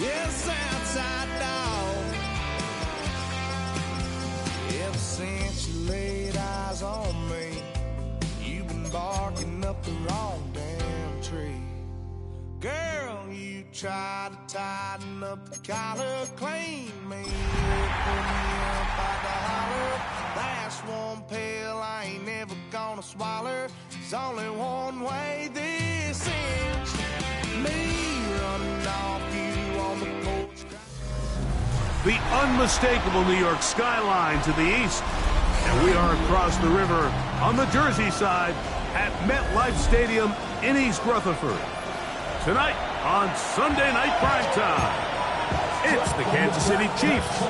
Yes, outside dog. Ever since you laid eyes on me, you've been barking up the wrong damn tree. Girl, you tried to tighten up the collar, clean me, pull me up by the holler. That's one pill I ain't never gonna swallow. There's only one way this ends. Me running off you on the porch. The unmistakable New York skyline to the east. And we are across the river on the Jersey side at MetLife Stadium in East Rutherford. Tonight on Sunday Night Primetime, it's the Kansas City Chiefs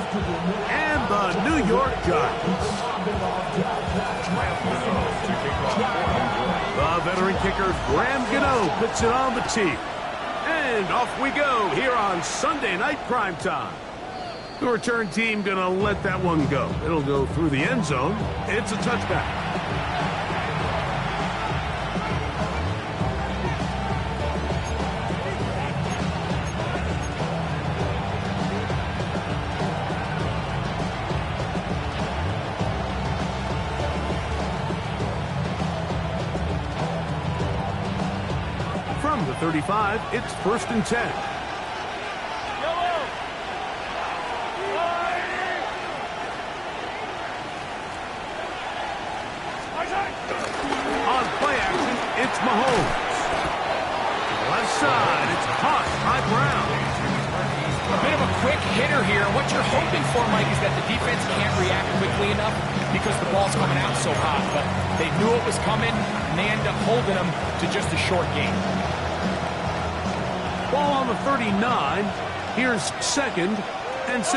and the New York Giants. The veteran kicker Graham Gano puts it on the tee. And off we go here on Sunday Night Primetime. The return team gonna let that one go. It'll go through the end zone. It's a touchback. From the 35, it's 1st and 10. On play action, it's Mahomes. Left side, it's caught by Brown. A bit of a quick hitter here. What you're hoping for, Mike, is that the defense can't react quickly enough because the ball's coming out so hot. But they knew it was coming, and they end up holding them to just a short game. Ball on the 39. Here's 2nd and 6.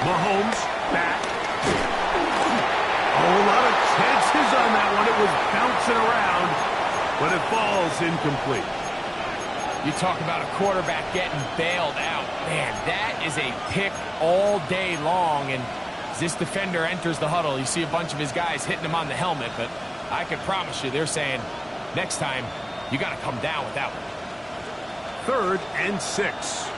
Mahomes back. A lot of chances on that one. It was bouncing around, but it falls incomplete. You talk about a quarterback getting bailed out. Man, that is a pick all day long, and as this defender enters the huddle, you see a bunch of his guys hitting him on the helmet, but I can promise you they're saying, next time, you got to come down with that one. 3rd and 6.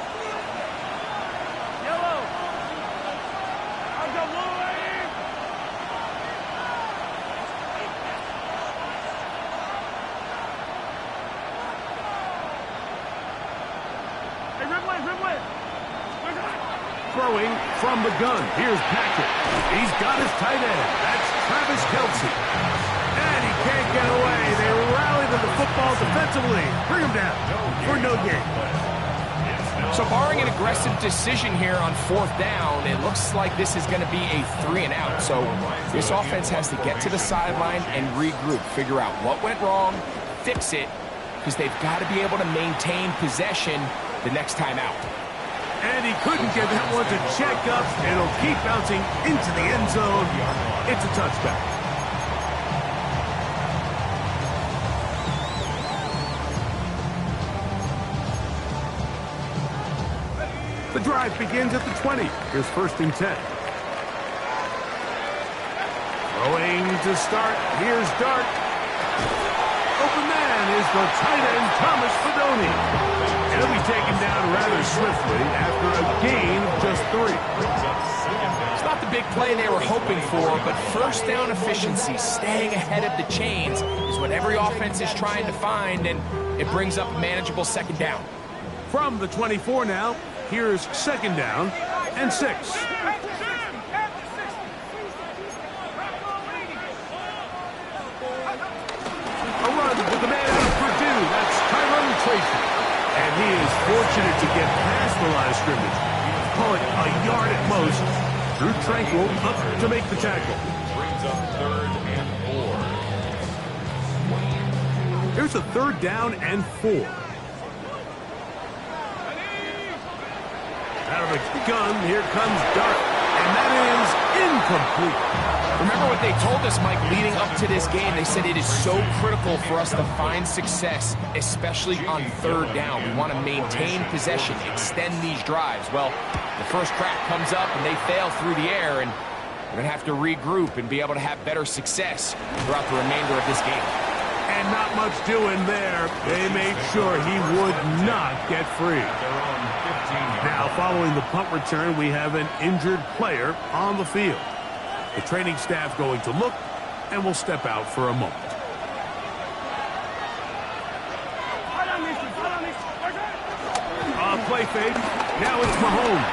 Throwing from the gun. Here's Patrick. He's got his tight end. That's Travis Kelce. And he can't get away. They rally to the football defensively. Bring him down for no gain. So barring an aggressive decision here on 4th down, it looks like this is going to be a 3 and out. So this offense has to get to the sideline and regroup, figure out what went wrong, fix it, because they've got to be able to maintain possession the next time out. And he couldn't get that one to check up. It'll keep bouncing into the end zone. It's a touchback. The drive begins at the 20. Here's 1st and 10. Throwing to start. Here's Dart. Open man is the tight end, Thomas Fidone. He'll be taken down rather swiftly after a gain of just 3. It's not the big play they were hoping for, but 1st down efficiency, staying ahead of the chains, is what every offense is trying to find, and it brings up a manageable 2nd down. From the 24 now, here's 2nd down and 6. A run with the man out of Purdue. That's Tyrone Tracy. And he is fortunate to get past the line of scrimmage. Call it a yard at most. Drew Tranquill up to make the tackle. Brings up 3rd and 4. Here's a 3rd down and 4. Out of the gun, here comes Dart. And that is incomplete. Remember what they told us, Mike, leading up to this game. They said it is so critical for us to find success, especially on 3rd down. We want to maintain possession, extend these drives. Well, the first crack comes up, and they fail through the air, and They're going to have to regroup and be able to have better success throughout the remainder of this game. And not much doing there. They made sure he would not get free. Now, following the punt return, we have an injured player on the field. The training staff going to look and will step out for a moment. Play fake. Now it's Mahomes.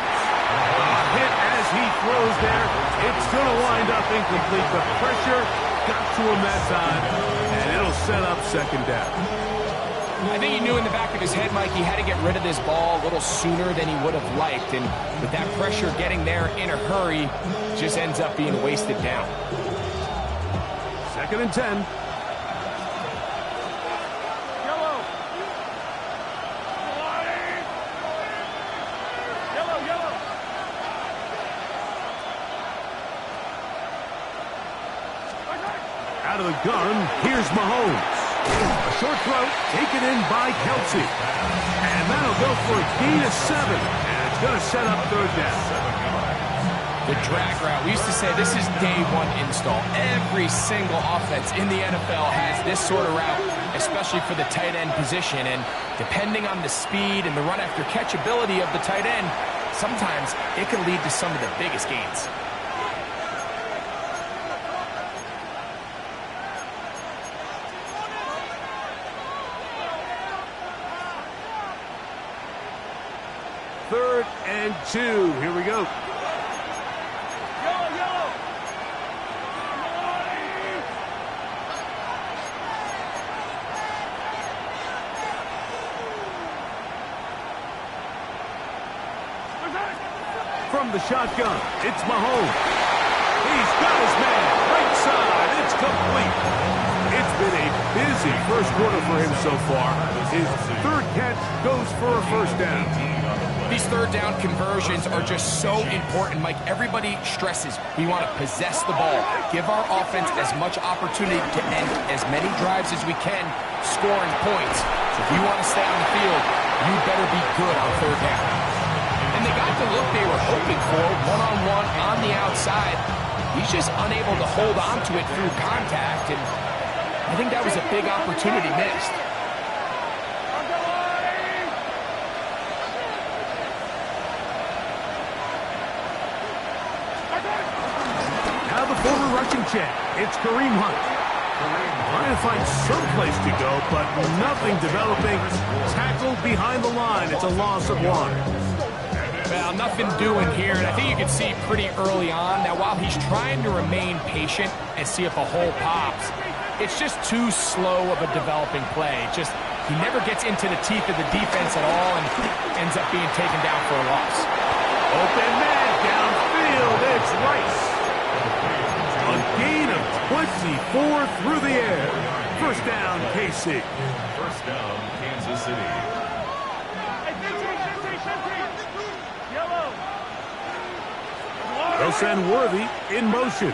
Hit as he throws there. It's going to wind up incomplete. The pressure got to him that time, and it'll set up second down. I think he knew in the back of his head, Mike, he had to get rid of this ball a little sooner than he would have liked. And with that pressure getting there in a hurry, just ends up being wasted down. 2nd and 10. Out of the gun, here's Mahomes. A short throw taken in by Kelsey. And that'll go for a gain of 7. And it's going to set up 3rd down. The drag route. We used to say this is day one install. Every single offense in the NFL has this sort of route, especially for the tight end position. And depending on the speed and the run after catch ability of the tight end, sometimes it can lead to some of the biggest gains. Third and 2. Here we go. From the shotgun, it's Mahomes. He's got his man right side. It's complete. It's been a busy first quarter for him so far. His 3rd catch goes for a 1st down. These 3rd down conversions are just so important, Mike. Everybody stresses we want to possess the ball, give our offense as much opportunity to end as many drives as we can, scoring points. So if you want to stay on the field, you better be good on 3rd down. And they got the look they were hoping for, one-on-one on the outside. He's just unable to hold on to it through contact, and I think that was a big opportunity missed. Now the former rushing champ, it's Kareem Hunt. Trying to find some place to go, but nothing developing. Tackled behind the line. It's a loss of 1. Well, nothing doing here, and I think you can see pretty early on. Now, while he's trying to remain patient and see if a hole pops, it's just too slow of a developing play. He never gets into the teeth of the defense at all and ends up being taken down for a loss. Open man downfield. It's Rice. A gain of 24 through the air. 1st down, KC. 1st down, Kansas City. They'll send Worthy in motion.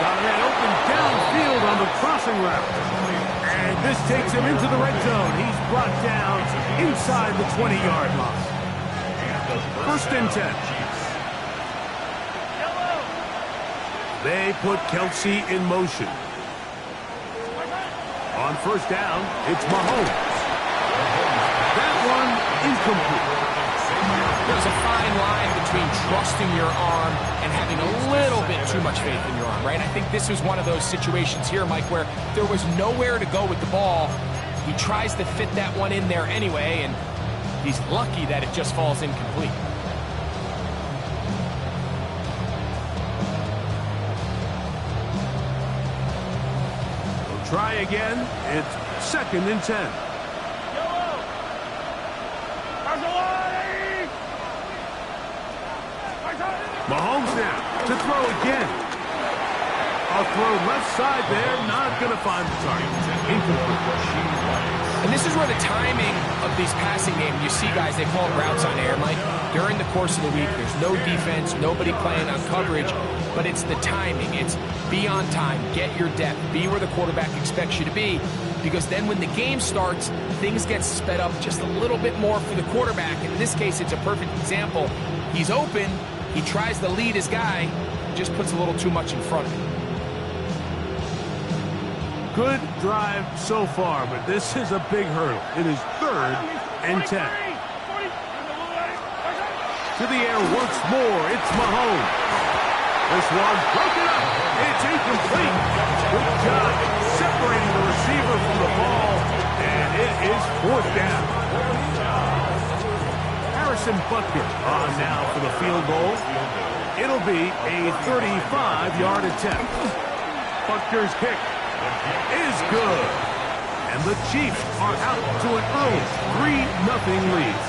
Got a man open downfield on the crossing route. And this takes him into the red zone. He's brought down inside the 20-yard line. 1st and 10. They put Kelsey in motion. On 1st down, it's Mahomes. That one incomplete. There's a fine line between trusting your arm and having a little bit too much faith in your arm, right? I think this was one of those situations here, Mike, where there was nowhere to go with the ball. He tries to fit that one in there anyway, and he's lucky that it just falls incomplete. We'll try again. It's 2nd and 10. Mahomes now to throw again. A throw left side there, not going to find the target. Incomplete. And this is where the timing of these passing games, you see guys, they call routes on air, Mike. During the course of the week, there's no defense, nobody playing on coverage, but it's the timing. It's be on time, get your depth, be where the quarterback expects you to be. because then when the game starts, things get sped up just a little bit more for the quarterback. In this case, it's a perfect example. He's open, he tries to lead his guy, just puts a little too much in front of him. Good drive so far, but this is a big hurdle. It is 3rd and 10. To the air once more, it's Mahomes. This one broken up. It's incomplete. Good job separating the receiver from the ball, and it is 4th down. Harrison Butker on now for the field goal. It'll be a 35-yard attempt. Butker's kick is good. And the Chiefs are out to an early 3-0 lead.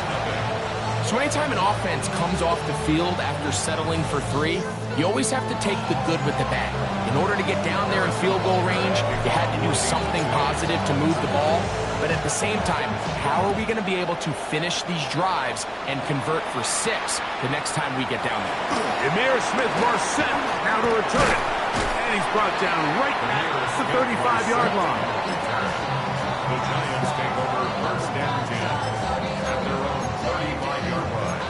So anytime an offense comes off the field after settling for 3, you always have to take the good with the bad. In order to get down there in field goal range, you had to do something positive to move the ball. But at the same time, how are we going to be able to finish these drives and convert for 6 the next time we get down there? Emir Smith-Marset now to return it. And he's brought down right at the 35-yard line. The Giants take over 1st and 10 at their own 35-yard line.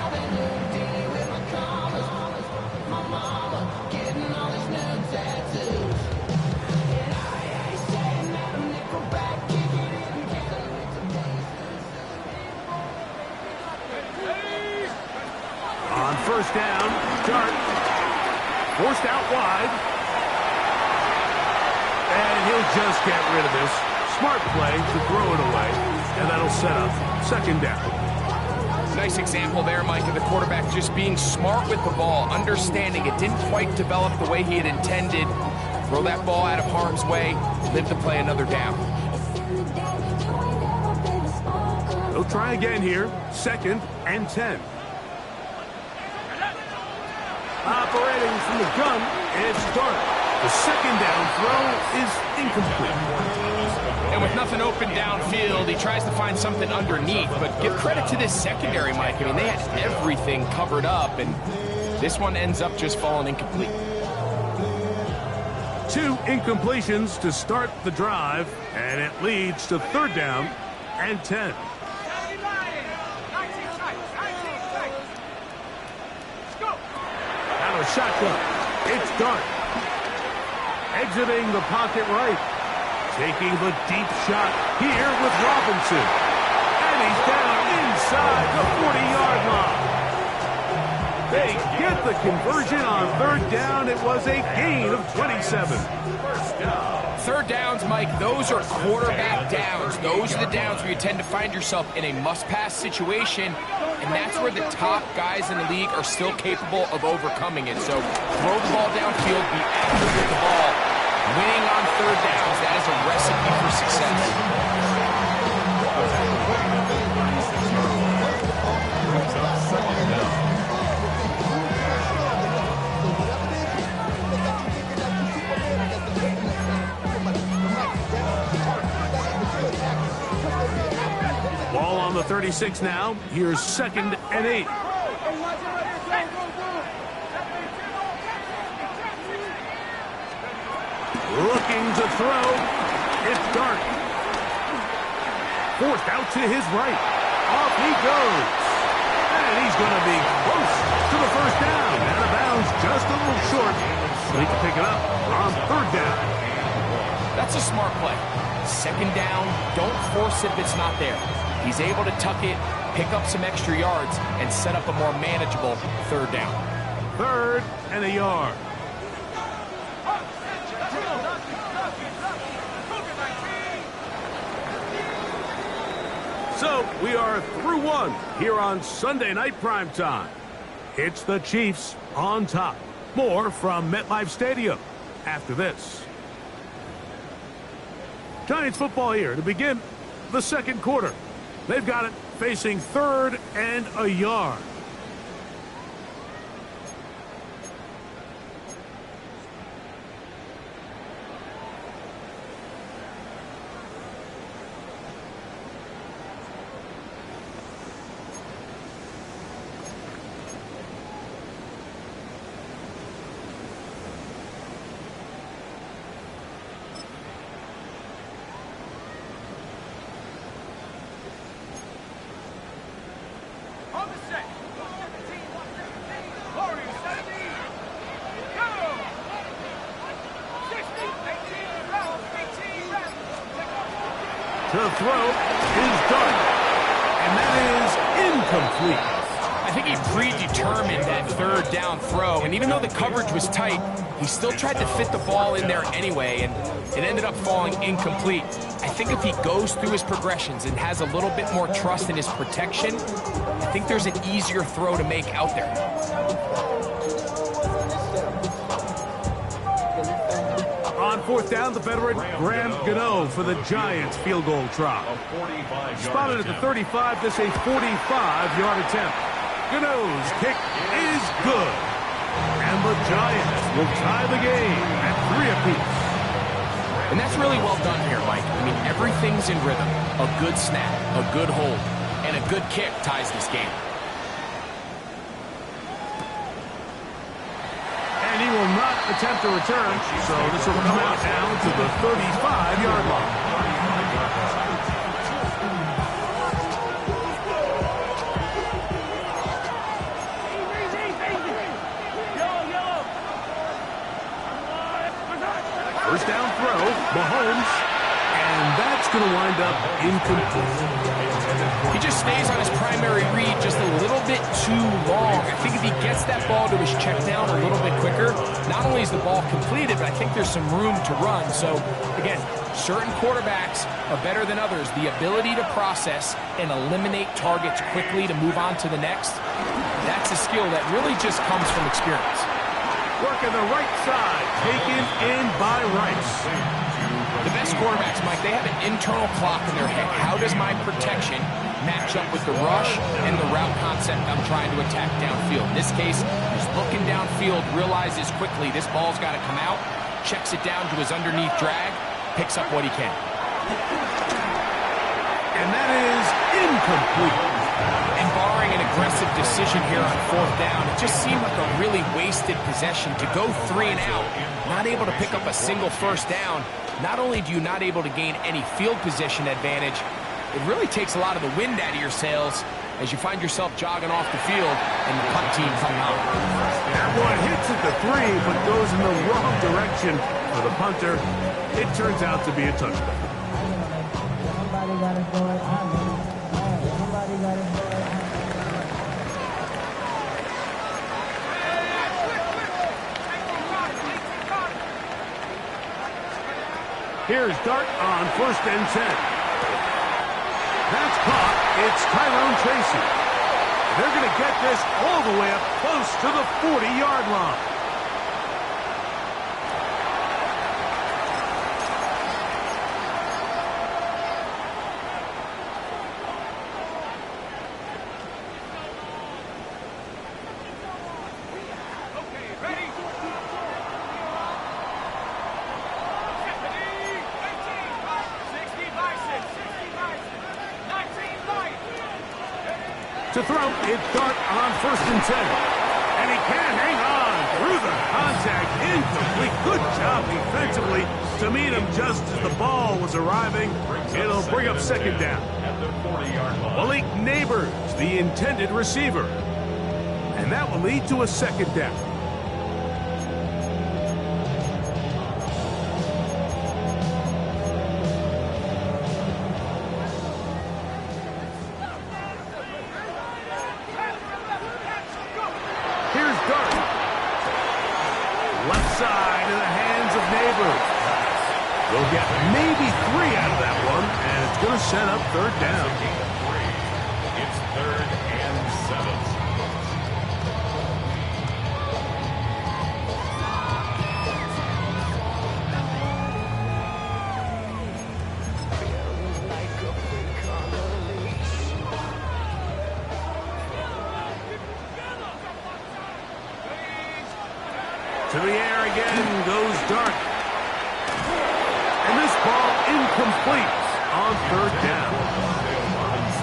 On 1st down, Dart forced out wide. And he'll just get rid of this. Smart play to throw it away, and that'll set up 2nd down. Nice example there, Mike, of the quarterback just being smart with the ball, understanding it didn't quite develop the way he had intended. Throw that ball out of harm's way, live to play another down. They'll try again here. 2nd and 10. Operating from the gun, it's Dart. The 2nd down throw is incomplete. And with nothing open downfield, he tries to find something underneath. But give credit to this secondary, Mike. I mean, they had everything covered up, and this one ends up just falling incomplete. 2 incompletions to start the drive, and it leads to 3rd down and 10. Out of shotgun, it's Dart. Exiting the pocket right. Taking the deep shot here with Robinson. And he's down inside the 40-yard line. They get the conversion on 3rd down. It was a gain of 27. 3rd downs, Mike, those are quarterback downs. Those are the downs where you tend to find yourself in a must-pass situation, and that's where the top guys in the league are still capable of overcoming it. So throw the ball downfield, be accurate with the ball. Winning on 3rd downs, that is a recipe for success. Ball on the 36 now. Here's 2nd and 8. Looking to throw. It's Dart. Forced out to his right. Off he goes. And he's going to be close to the 1st down. Out of bounds, just a little short. Need to pick it up on 3rd down. That's a smart play. 2nd down, don't force it if it's not there. He's able to tuck it, pick up some extra yards, and set up a more manageable 3rd down. 3rd and a yard. So we are through 1 here on Sunday Night Primetime. It's the Chiefs on top. More from MetLife Stadium after this. Giants football here to begin the 2nd quarter. They've got it facing 3rd and a yard. to throw is Dart. And that is incomplete. I think he predetermined that third down throw, and even though the coverage was tight, he still tried to fit the ball in there anyway, and it ended up falling incomplete. I think if he goes through his progressions and has a little bit more trust in his protection, I think there's an easier throw to make out there. On fourth down, the veteran Graham Gano for the Giants field goal try. Spotted at the 35, this a 45-yard attempt. Gano's kick is good. And the Giants will tie the game at 3 apiece. And that's really well done here, Mike. I mean, everything's in rhythm. A good snap, a good hold, and a good kick ties this game. And he will not attempt a return, so this will come out now to the 35-yard line. First down throw, Mahomes, and that's going to wind up incomplete. He just stays on his primary read just a little bit too long. I think if he gets that ball to his check down a little bit quicker, not only is the ball completed, but I think there's some room to run. So, again, certain quarterbacks are better than others. The ability to process and eliminate targets quickly to move on to the next, that's a skill that really just comes from experience. Working the right side, taken in by Rice. The best quarterbacks, Mike, they have an internal clock in their head. How does my protection match up with the rush and the route concept I'm trying to attack downfield? In this case, he's looking downfield, realizes quickly this ball's got to come out, checks it down to his underneath drag, picks up what he can. And that is incomplete. And barring an aggressive decision here on fourth down, it just seemed like a really wasted possession to go 3 and out, not able to pick up a single first down. Not only do you not able to gain any field position advantage, it really takes a lot of the wind out of your sails as you find yourself jogging off the field and the punt team coming out. That one hits at the 3, but goes in the wrong direction for the punter. It turns out to be a touchdown. Somebody got it going on. Somebody got it going on. Here's Dart on 1st and 10. That's caught. It's Tyrone Tracy. They're going to get this all the way up close to the 40-yard line. To throw, it's Dart on 1st and 10. And he can't hang on through the contact. Incomplete. Good job defensively to meet him just as the ball was arriving. It'll bring up 2nd down. Malik Neighbors, the intended receiver. And that will lead to a 2nd down. Side in the hands of Neighbors. We'll get maybe 3 out of that one, and it's going to set up 3rd down. It's 3rd and 7. To the air again goes Dart. And this ball incomplete on 3rd down.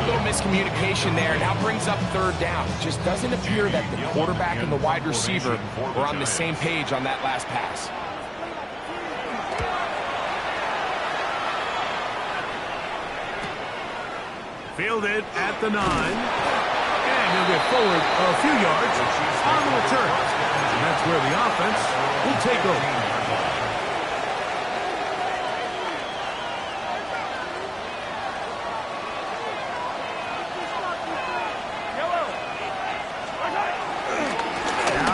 A little miscommunication there. Now brings up 3rd down. It just doesn't appear that the quarterback and the wide receiver were on the same page on that last pass. Fielded at the 9. And he'll get forward a few yards on the return. And that's where the offense will take over.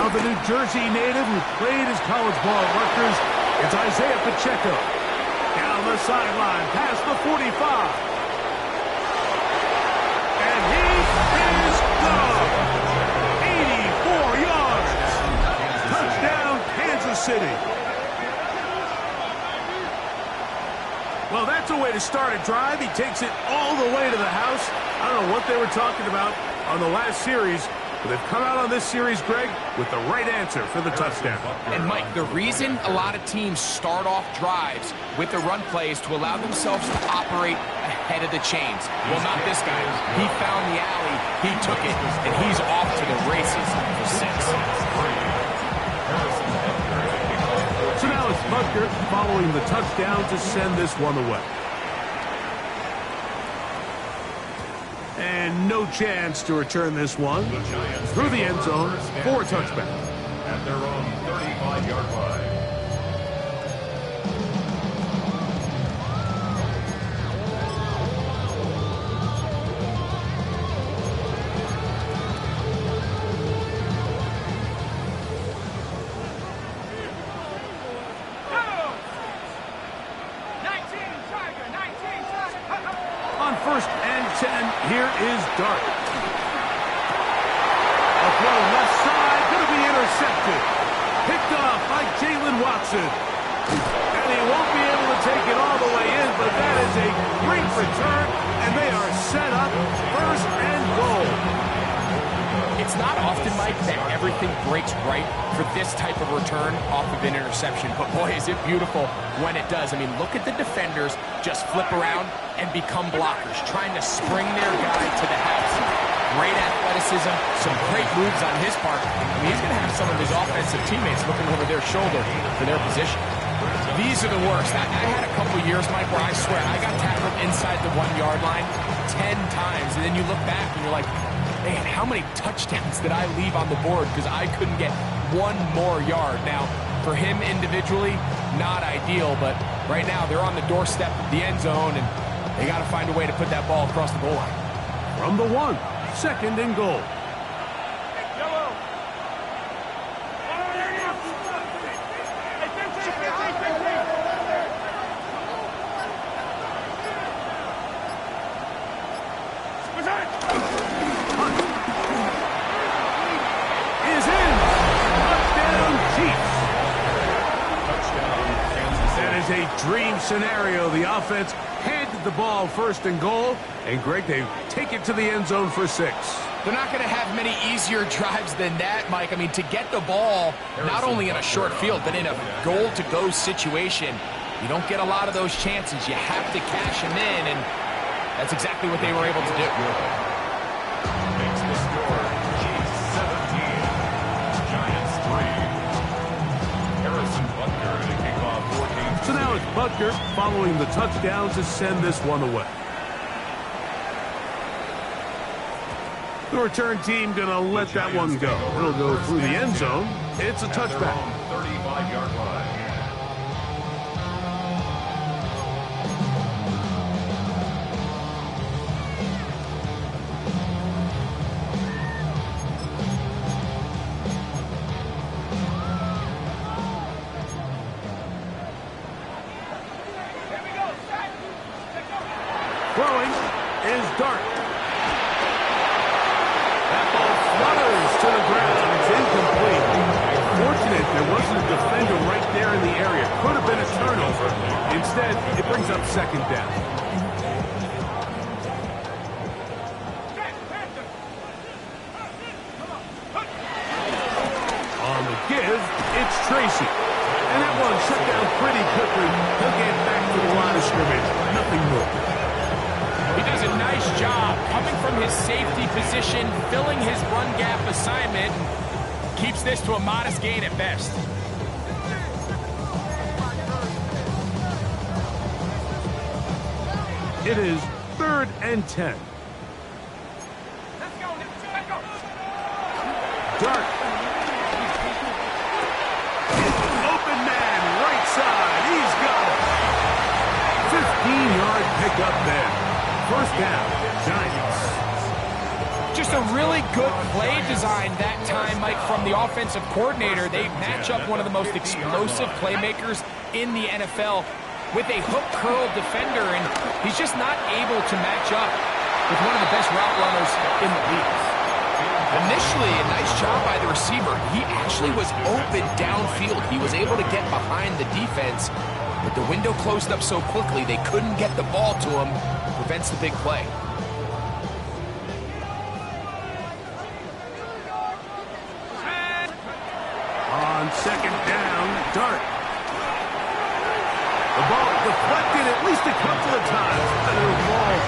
Well, the New Jersey native who played his college ball at Rutgers, it's Isaiah Pacheco. Down the sideline, past the 45. And he is gone. 84 yards. Touchdown, Kansas City. Well, that's a way to start a drive. He takes it all the way to the house. I don't know what they were talking about on the last series, but they've come out on this series, Greg, with the right answer for the touchdown. And, Mike, the reason a lot of teams start off drives with the run plays to allow themselves to operate ahead of the chains. Well, not this guy. He found the alley, he took it, and he's off to the races for 6. So now it's Butker following the touchdown to send this one away. And no chance to return this one through the end zone for a touchback. At their own 35-yard line. On 1st and 10, here is Dart. A throw left side, going to be intercepted. Picked off by Jalen Watson. And he won't be able to take it all the way in, but that is a great return, and they are set up 1st and goal. It's not often, Mike, that everything breaks right for this type of return off of an interception. But, boy, is it beautiful when it does. I mean, look at the defenders just flip around and become blockers, trying to spring their guy to the house. Great athleticism, some great moves on his part. I mean, he's going to have some of his offensive teammates looking over their shoulder for their position. These are the worst. I had a couple years, Mike, where I swear I got tackled inside the 1-yard line 10 times. And then you look back and you're like, man, how many touchdowns did I leave on the board because I couldn't get one more yard? Now, for him individually, not ideal, but right now they're on the doorstep of the end zone, and they got to find a way to put that ball across the goal line. From the 1, 2nd and goal. Dream scenario. The offense handed the ball 1st and goal, and Greg, they take it to the end zone for 6. They're not going to have many easier drives than that, Mike. I mean, to get the ball not only in a short field, but in a goal-to-go situation, you don't get a lot of those chances. You have to cash them in, and that's exactly what they were able to do. Makes the score Chiefs 17, Giants 3. Harrison Butker to kick off 14. So now it's Butker following the touchdown to send this one away. The return team going to let that one go. It'll go through the end zone. It's a touchback. 35-yard line. Throwing is Dart. That ball flutters to the ground. It's incomplete. Fortunate there wasn't a defender right there in the area. Could have been a turnover. Instead, it brings up 2nd down. On the give, it's Tracy. And that one shut down pretty quickly. He'll get back to the line of scrimmage. Nothing more. He does a nice job coming from his safety position, filling his run gap assignment, and keeps this to a modest gain at best. It is 3rd and 10. Dart. Open man, right side. He's got it. 15-yard pickup there. 1st down, Giants. Just a really good play design that time, Mike, from the offensive coordinator. They match up one of the most explosive playmakers in the NFL with a hook curl defender, and he's just not able to match up with one of the best route runners in the league. Initially, a nice job by the receiver. He actually was open downfield. He was able to get behind the defense, but the window closed up so quickly they couldn't get the ball to him. Prevents the big play. On second down, Dart. The ball deflected at least a couple of times, and it'll fall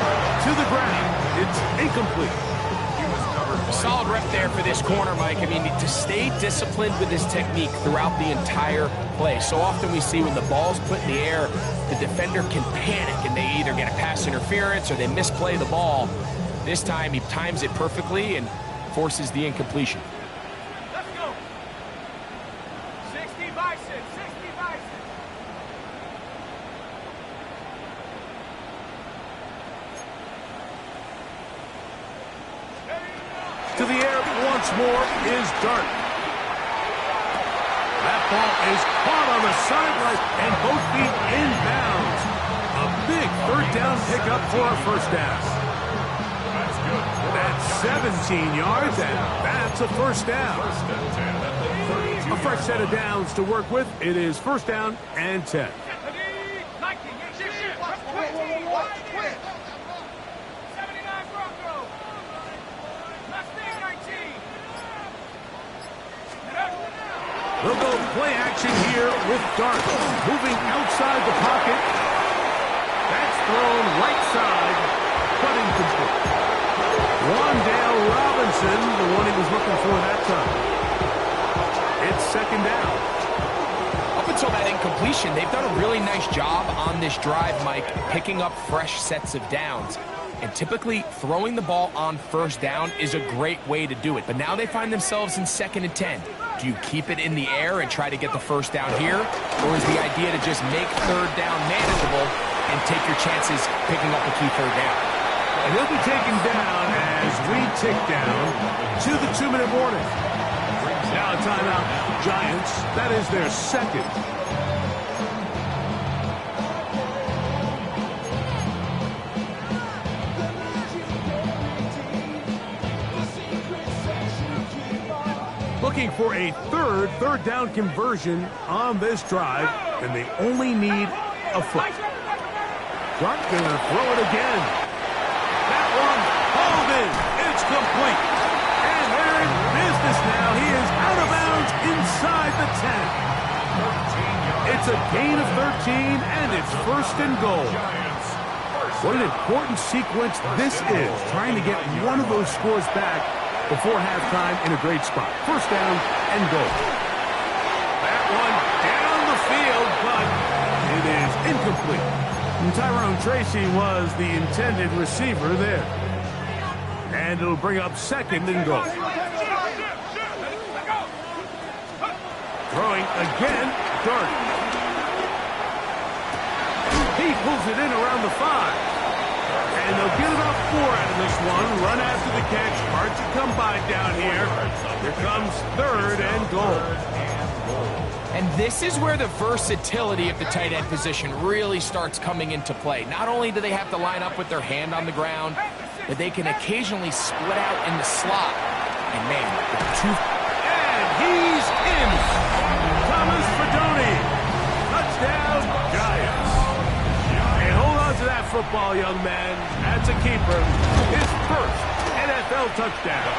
to the ground. It's incomplete. Solid rep there for this corner, Mike. I mean, to stay disciplined with his technique throughout the entire play. So often we see when the ball's put in the air, the defender can panic, and they either get a pass interference or they misplay the ball. This time, he times it perfectly and forces the incompletion. Let's go. 60 bison, 60 bison. To the air once more is Dart. That ball is caught on the sideline and both feet inbounds. A big third down pickup for a first down. That's 17 yards, and that's a first down. A fresh set of downs to work with. It is first down and 10. They'll go play action here with Dart. Moving outside the pocket. That's thrown right side, but incomplete. Wandale Robinson, the one he was looking for that time. It's second down. Up until that incompletion, they've done a really nice job on this drive, Mike, picking up fresh sets of downs. And typically, throwing the ball on first down is a great way to do it. But now they find themselves in 2nd and 10. Do you keep it in the air and try to get the first down here? Or is the idea to just make third down manageable and take your chances picking up a key third down? And he'll be taken down as we tick down to the 2-minute warning. Now a timeout, Giants. That is their second. Looking for a third down conversion on this drive, and they only need a foot. Dart gonna throw it again. That one hauled in. It's complete. And they're in business now. He is out of bounds inside the 10. It's a gain of 13, and it's first and goal. What an important sequence this is, trying to get one of those scores back before halftime in a great spot. First down and goal. That one down the field, but it is incomplete. And Tyrone Tracy was the intended receiver there. And it'll bring up second and goal. Throwing again, Dart. He pulls it in around the 5. And they'll get about 4 out of this one. Run after the catch. Hard to come by down here. Here comes third and goal. And this is where the versatility of the tight end position really starts coming into play. Not only do they have to line up with their hand on the ground, but they can occasionally split out in the slot. And man, and he's in. Thomas Fidone. Touchdown, Giants. And hold on to that football, young man. That's a keeper. His first NFL touchdown.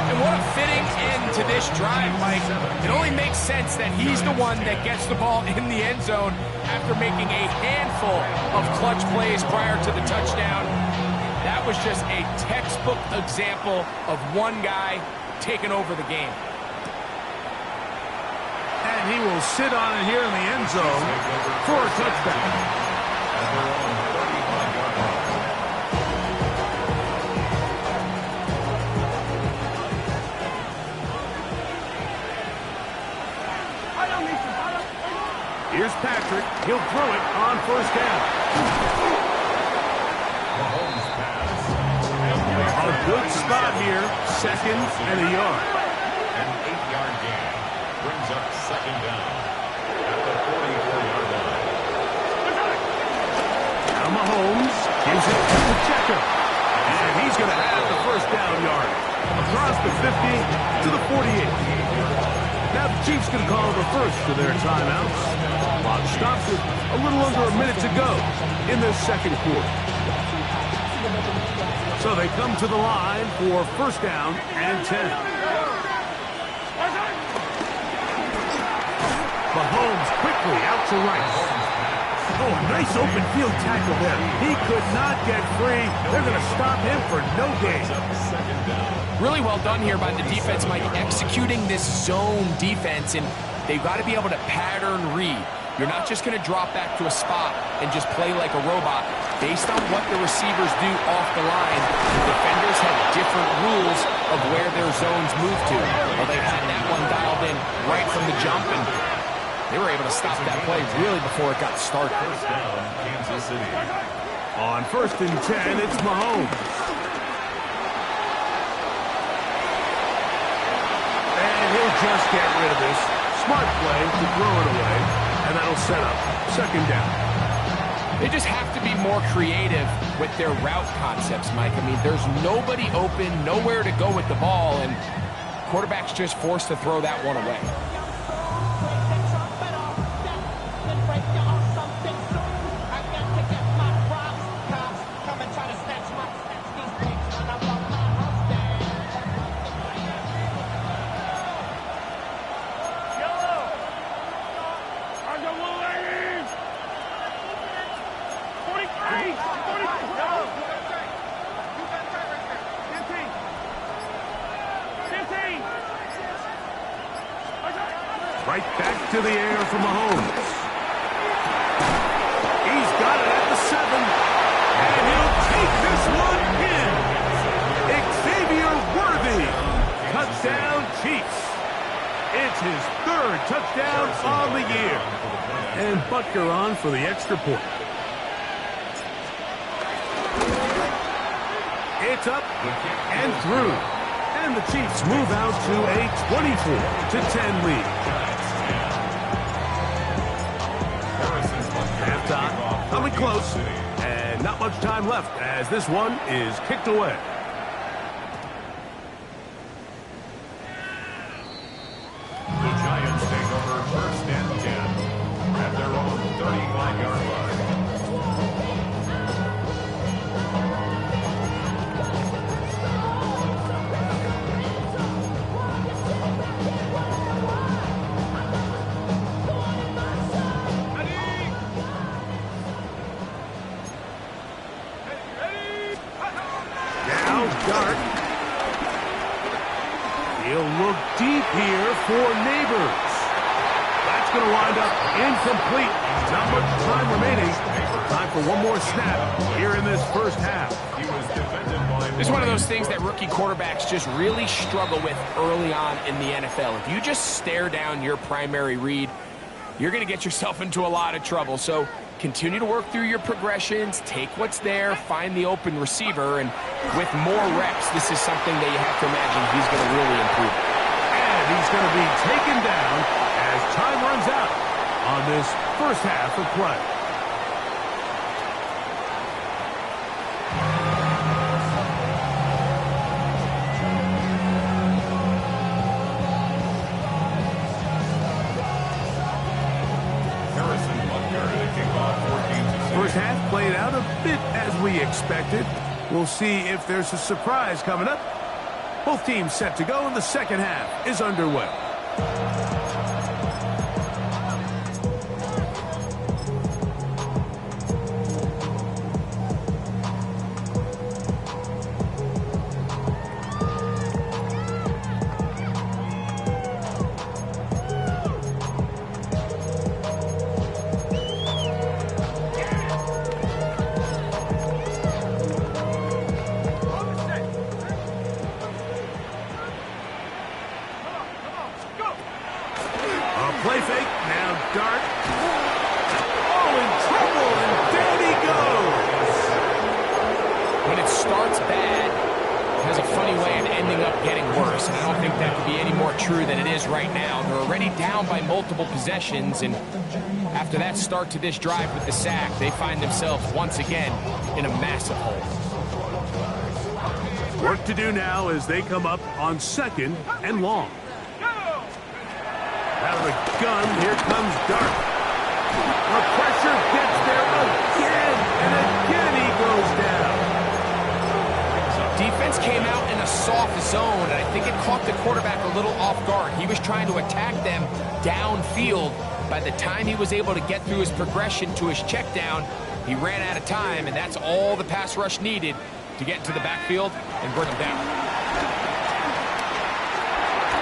And what a fitting end to this drive, Mike. It only makes sense that he's the one that gets the ball in the end zone after making a handful of clutch plays prior to the touchdown. That was just a textbook example of one guy taking over the game. And he will sit on it here in the end zone for a touchdown. Here's Patrick. He'll throw it on first down. A good spot here, second and a yard. An 8-yard gain brings up second down at the 44-yard line. Now Mahomes gives it to Pacheco. And he's going to have the first down yard. Across the 50 to the 48. Now the Chiefs can call the first of their timeouts. Clock stops with a little under a minute to go in the second quarter. So they come to the line for first down and 10. Mahomes quickly out to right. Oh, nice open field tackle there. He could not get free. They're going to stop him for no gain. Really well done here by the defense, Mike, executing this zone defense, and they've got to be able to pattern read. You're not just going to drop back to a spot and just play like a robot. Based on what the receivers do off the line, the defenders have different rules of where their zones move to. Well, they had that one dialed in right from the jump, and they were able to stop that play really before it got started. First down, Kansas City. On first and 10, it's Mahomes. And he'll just get rid of this. Smart play to throw it away, and that'll set up second down. They just have to be more creative with their route concepts, Mike. I mean, there's nobody open, nowhere to go with the ball, and quarterback's just forced to throw that one away. Right back to the air for Mahomes. He's got it at the 7. And he'll take this one in. Xavier Worthy. Touchdown Chiefs. It's his third touchdown on the year. And Butker on for the extra point. It's up and through. And the Chiefs move out to a 24-10 lead. Halftime coming close, and not much time left as this one is kicked away. The Giants take over first and 10 at their own 35-yard line. Dart. He'll look deep here for Neighbors. That's going to wind up incomplete. Not much time remaining. Time for one more snap here in this first half. This is one of those things that rookie quarterbacks just really struggle with early on in the NFL. If you just stare down your primary read, you're going to get yourself into a lot of trouble. So continue to work through your progressions, take what's there, find the open receiver, and with more reps, this is something that you have to imagine he's going to really improve. And he's going to be taken down as time runs out on this first half of play. First half played out a bit as we expected. We'll see if there's a surprise coming up. Both teams set to go, and the second half is underway. Play fake, now Dart. Oh, in trouble, and down he goes. When it starts bad, funny way of ending up getting worse, and I don't think that could be any more true than it is right now. They're already down by multiple possessions, and after that start to this drive with the sack, they find themselves once again in a massive hole. Work to do now as they come up on 2nd and long. Out of the gun, here comes Dart. The pressure gets there again, and again he goes down. Defense came out in a soft zone, and I think it caught the quarterback a little off guard. He was trying to attack them downfield. By the time he was able to get through his progression to his check down, he ran out of time, and that's all the pass rush needed to get into the backfield and bring him down.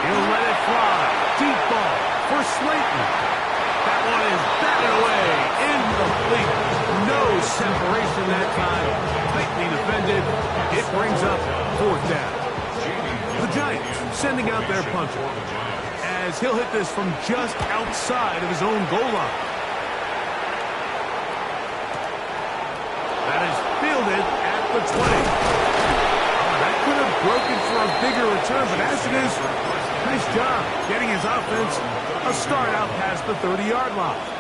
He'll let it fly. Deep ball for Slayton. That one is batted away. Incomplete. No separation that time. Tightly defended. It brings up 4th down. The Giants sending out their punter, as he'll hit this from just outside of his own goal line. That is fielded at the 20. That could have broken for a bigger return, but as it is, nice job getting his offense a start out past the 30-yard line.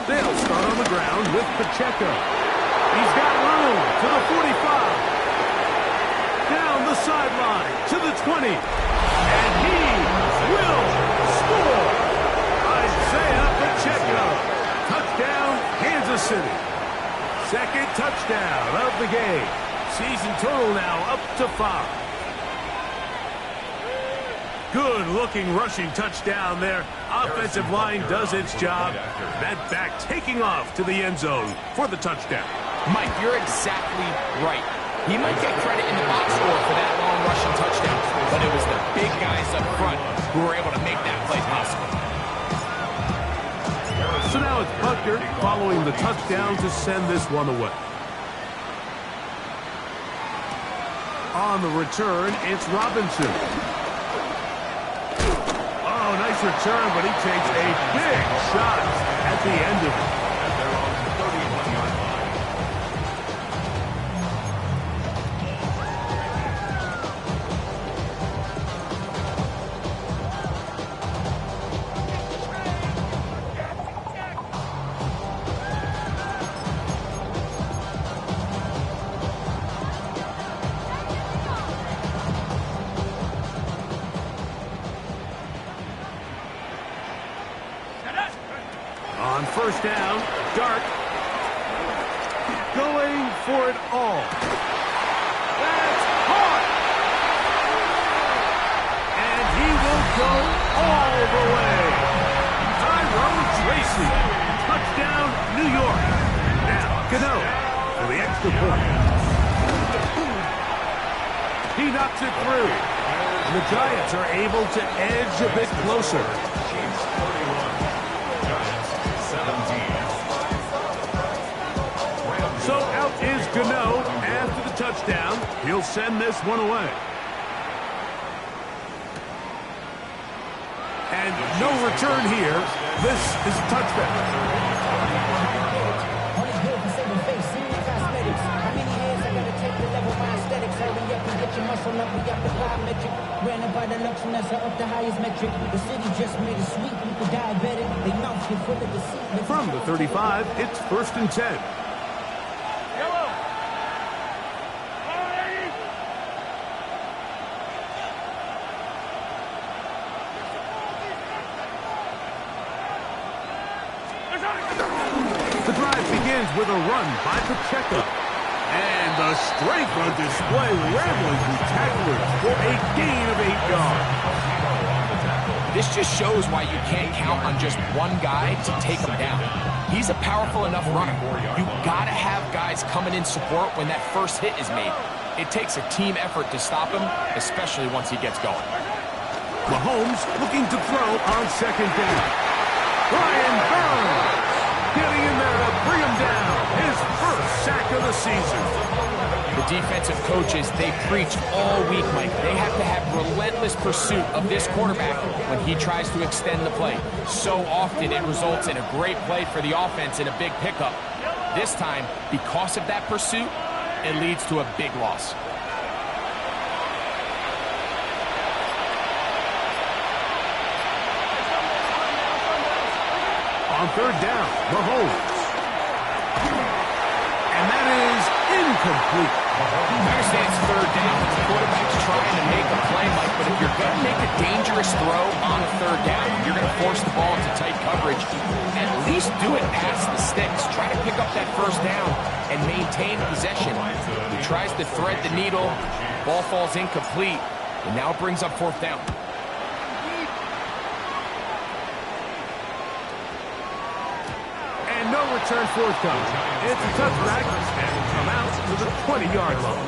They'll start on the ground with Pacheco. He's got room to the 45. Down the sideline to the 20. And he will score. Isaiah Pacheco. Touchdown, Kansas City. 2nd touchdown of the game. Season total now up to 5. Good-looking rushing touchdown there. Offensive line does its job. That back taking off to the end zone for the touchdown. Mike, you're exactly right. He might get credit in the box score for that long rushing touchdown, but it was the big guys up front who were able to make that play possible. So now it's Butker following the touchdown to send this one away. On the return, it's Robinson. Oh, nice return, but he takes a big shot at the end of it. On 1st down, Dart going for it all. That's hard. And he will go all the way. Tyrone Tracy. Touchdown, New York. Now, Gano for the extra point. He knocks it through. And the Giants are able to edge a bit closer. So out is Gano after the touchdown. He'll send this one away. And no return here. This is a touchdown. From the 35, it's 1st and 10. The drive begins with a run by Pacheco. And the strength on display, rambling through tacklers for a gain of 8 yards. This just shows why you can't count on just one guy to take him down. He's a powerful enough runner. You gotta have guys coming in support when that first hit is made. It takes a team effort to stop him, especially once he gets going. Mahomes looking to throw on 2nd down. Brian Burns getting in there to bring him down. His first sack of the season. The defensive coaches, they preached all week, Mike. They have to have relentless pursuit of this quarterback when he tries to extend the play. So often it results in a great play for the offense and a big pickup. This time, because of that pursuit, it leads to a big loss. On third down, Mahomes. And that is incomplete. I understand it's third down. The quarterback's trying to make a play, Mike, but if you're going to make a dangerous throw on a third down, you're going to force the ball into tight coverage. At least do it past the sticks. Try to pick up that first down and maintain possession. He tries to thread the needle. Ball falls incomplete, and now it brings up fourth down. No return forthcoming. It's a touchback and come out to the 20-yard line.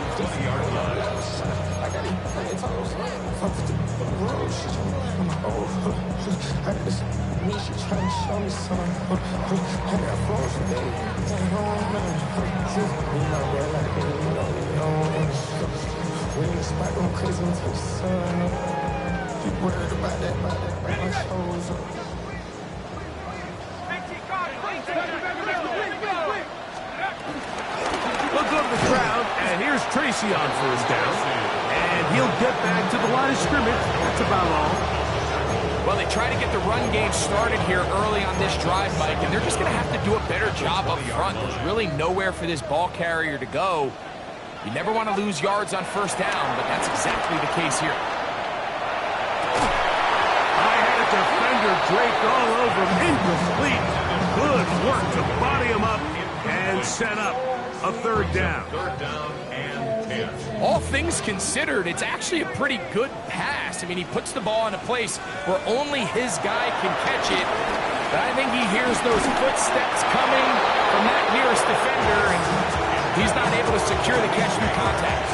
We'll go to the crowd, and here's Tracy on first down. And he'll get back to the line of scrimmage. That's about all. Well, they try to get the run game started here early on this drive, Mike, and they're just going to have to do a better job up front. There's really nowhere for this ball carrier to go. You never want to lose yards on first down, but that's exactly the case here. I had a defender draped all over him. Incomplete. Good work to body him up and set up a third down. Third down and 10. All things considered, it's actually a pretty good pass. I mean, he puts the ball in a place where only his guy can catch it. But I think he hears those footsteps coming from that nearest defender, and he's not able to secure the catch through contact.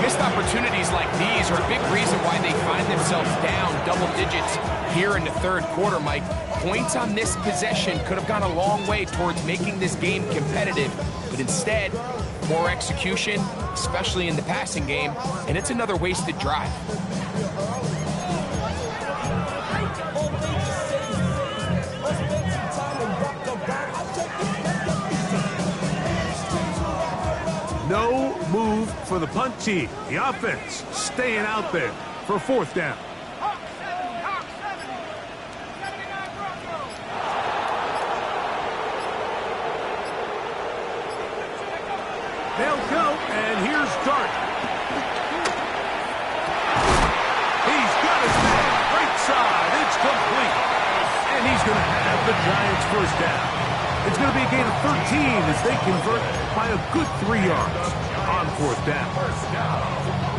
Missed opportunities like these are a big reason why they find themselves down double digits here in the third quarter, Mike. Points on this possession could have gone a long way towards making this game competitive, but instead, more execution, especially in the passing game, and it's another wasted drive. No move for the punt team. The offense staying out there for fourth down. They'll go, and here's Dart. He's got his man. Right side. It's complete. And he's going to have the Giants first down. It's going to be a gain of 13 as they convert by a good 3 yards on fourth down.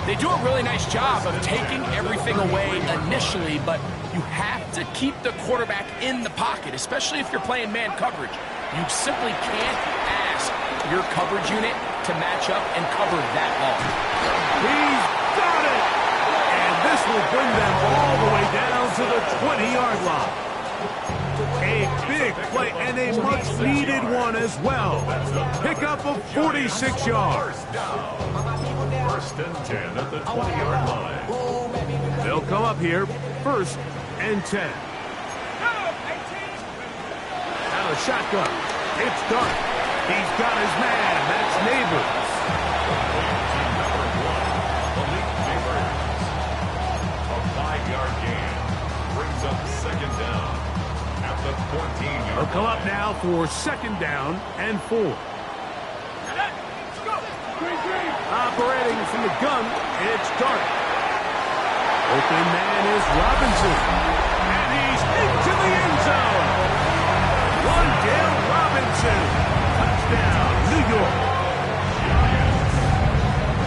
They do a really nice job of taking everything away initially, but you have to keep the quarterback in the pocket, especially if you're playing man coverage. You simply can't ask your coverage unit to match up and cover that long. He's got it! And this will bring them all the way down to the 20-yard line. A big play and a much-needed one as well. Pickup of 46 yards. First and 10 at the 20-yard line. They'll come up here, first and 10. Out of shotgun. It's Dart. He's got his man. That's Neighbors. Malik Neighbors. A 5-yard gain brings up second down at the 14-yard They'll come up now for second down and 4. Operating from the gun, it's Dart. Open man is Robinson. And he's into the end zone. Wan'Dale Robinson. Touchdown, New York.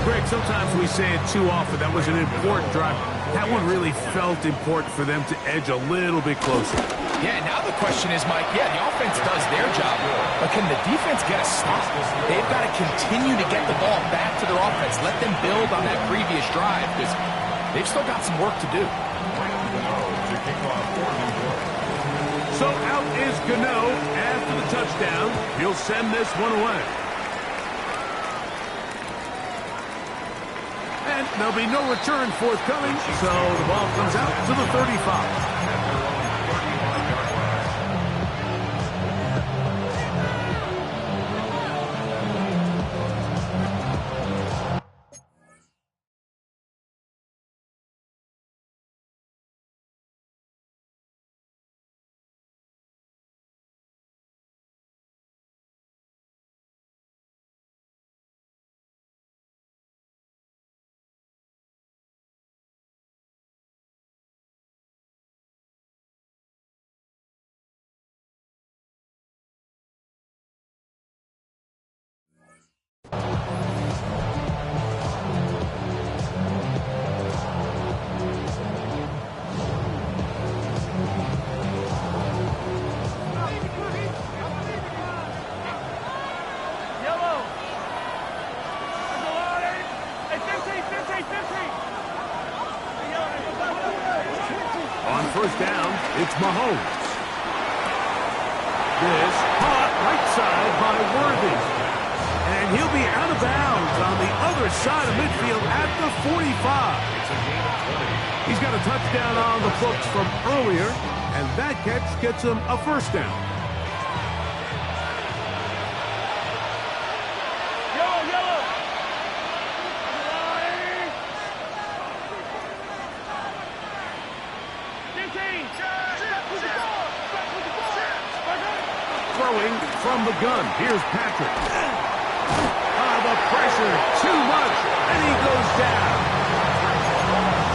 Greg, sometimes we say it too often. That was an important drive. That one really felt important for them to edge a little bit closer. Yeah, now the question is, Mike, yeah, the offense does their job, but can the defense get a stop? They've got to continue to get the ball back to their offense. Let them build on that previous drive, because they've still got some work to do. So out is Gano after the touchdown. He'll send this one away. There'll be no return forthcoming, so the ball comes out to the 35. On first down, it's Mahomes. This caught right side by Worthy. And he'll be out of bounds on the other side of midfield at the 45. He's got a touchdown on the books from earlier, and that catch gets him a first down. Throwing from the gun. Here's Patrick. The pressure, too much, and he goes down.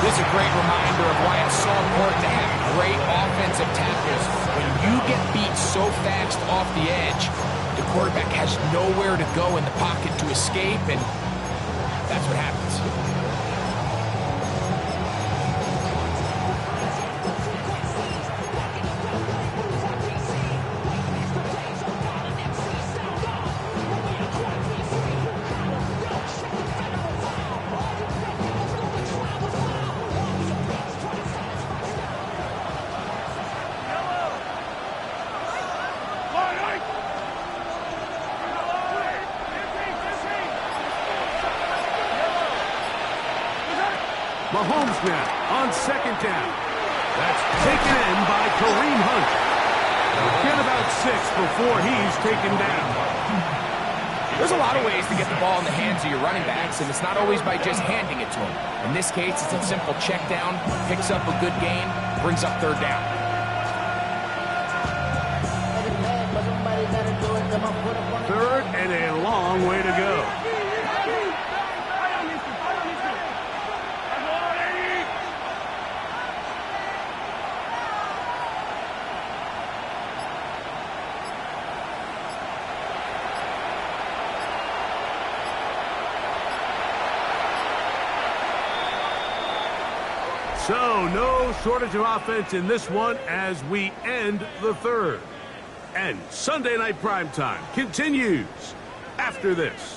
This is a great reminder of why it's so important to have great offensive tackles. When you get beat so fast off the edge, the quarterback has nowhere to go in the pocket to escape, and that's what happens. Mahomes now on second down. That's taken in by Kareem Hunt. Get about 6 before he's taken down. There's a lot of ways to get the ball in the hands of your running backs, and it's not always by just handing it to them. In this case, it's a simple check down, picks up a good gain, brings up third down. Third and a long way to go. So, no shortage of offense in this one as we end the third. And Sunday Night Primetime continues after this.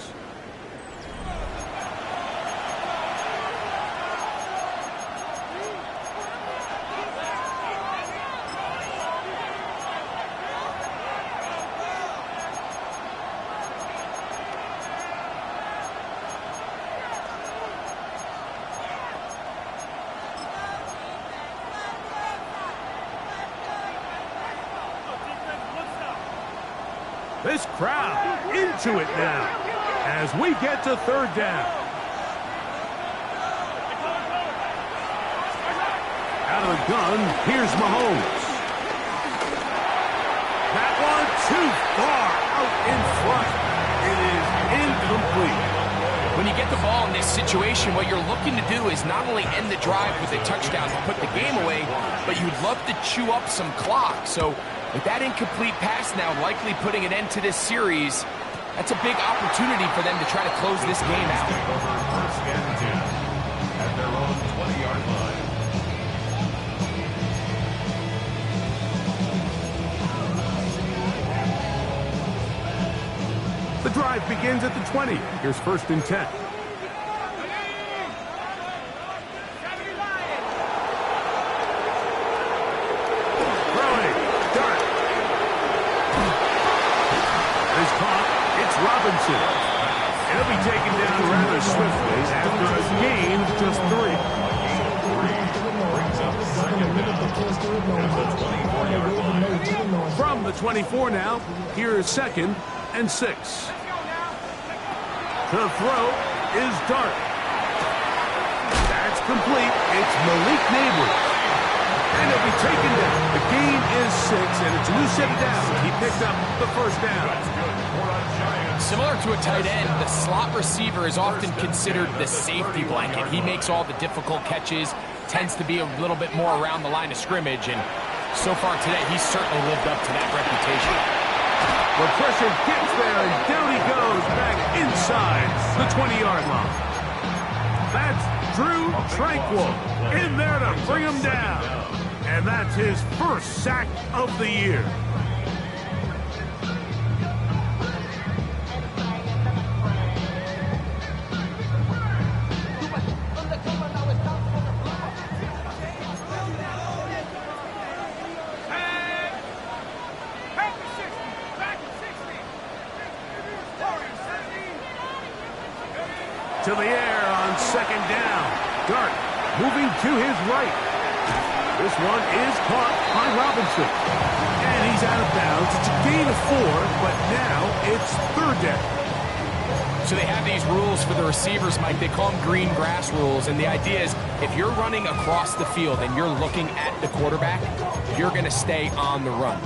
This crowd into it now as we get to third down. Out of the gun, here's Mahomes. That one too far out in front. It is incomplete. When you get the ball in this situation, what you're looking to do is not only end the drive with a touchdown to put the game away, but you'd love to chew up some clock. So with that incomplete pass now likely putting an end to this series, that's a big opportunity for them to try to close this game out. First and 10 at their own 20-yard line. The drive begins at the 20. Here's first and 10. Robinson. He'll be taken down rather swiftly after a gain the 24 now. Here's 2nd and 6. The throw is Dart. That's complete. It's Malik Neighbors. And he'll be taken down. The gain is 6, and it's a new set of downs. He picked up the first down. Similar to a tight end, the slot receiver is often considered the safety blanket. He makes all the difficult catches, tends to be a little bit more around the line of scrimmage, and so far today, he's certainly lived up to that reputation. The pressure gets there, and down he goes back inside the 20-yard line. That's Drue Tranquill in there to bring him down. And that's his first sack of the year. To the air on 2nd down. Dart moving to his right. This one is caught by Robinson. And he's out of bounds. It's a gain of 4, but now it's 3rd down. So they have these rules for the receivers, Mike. They call them green grass rules. And the idea is if you're running across the field and you're looking at the quarterback, you're going to stay on the run.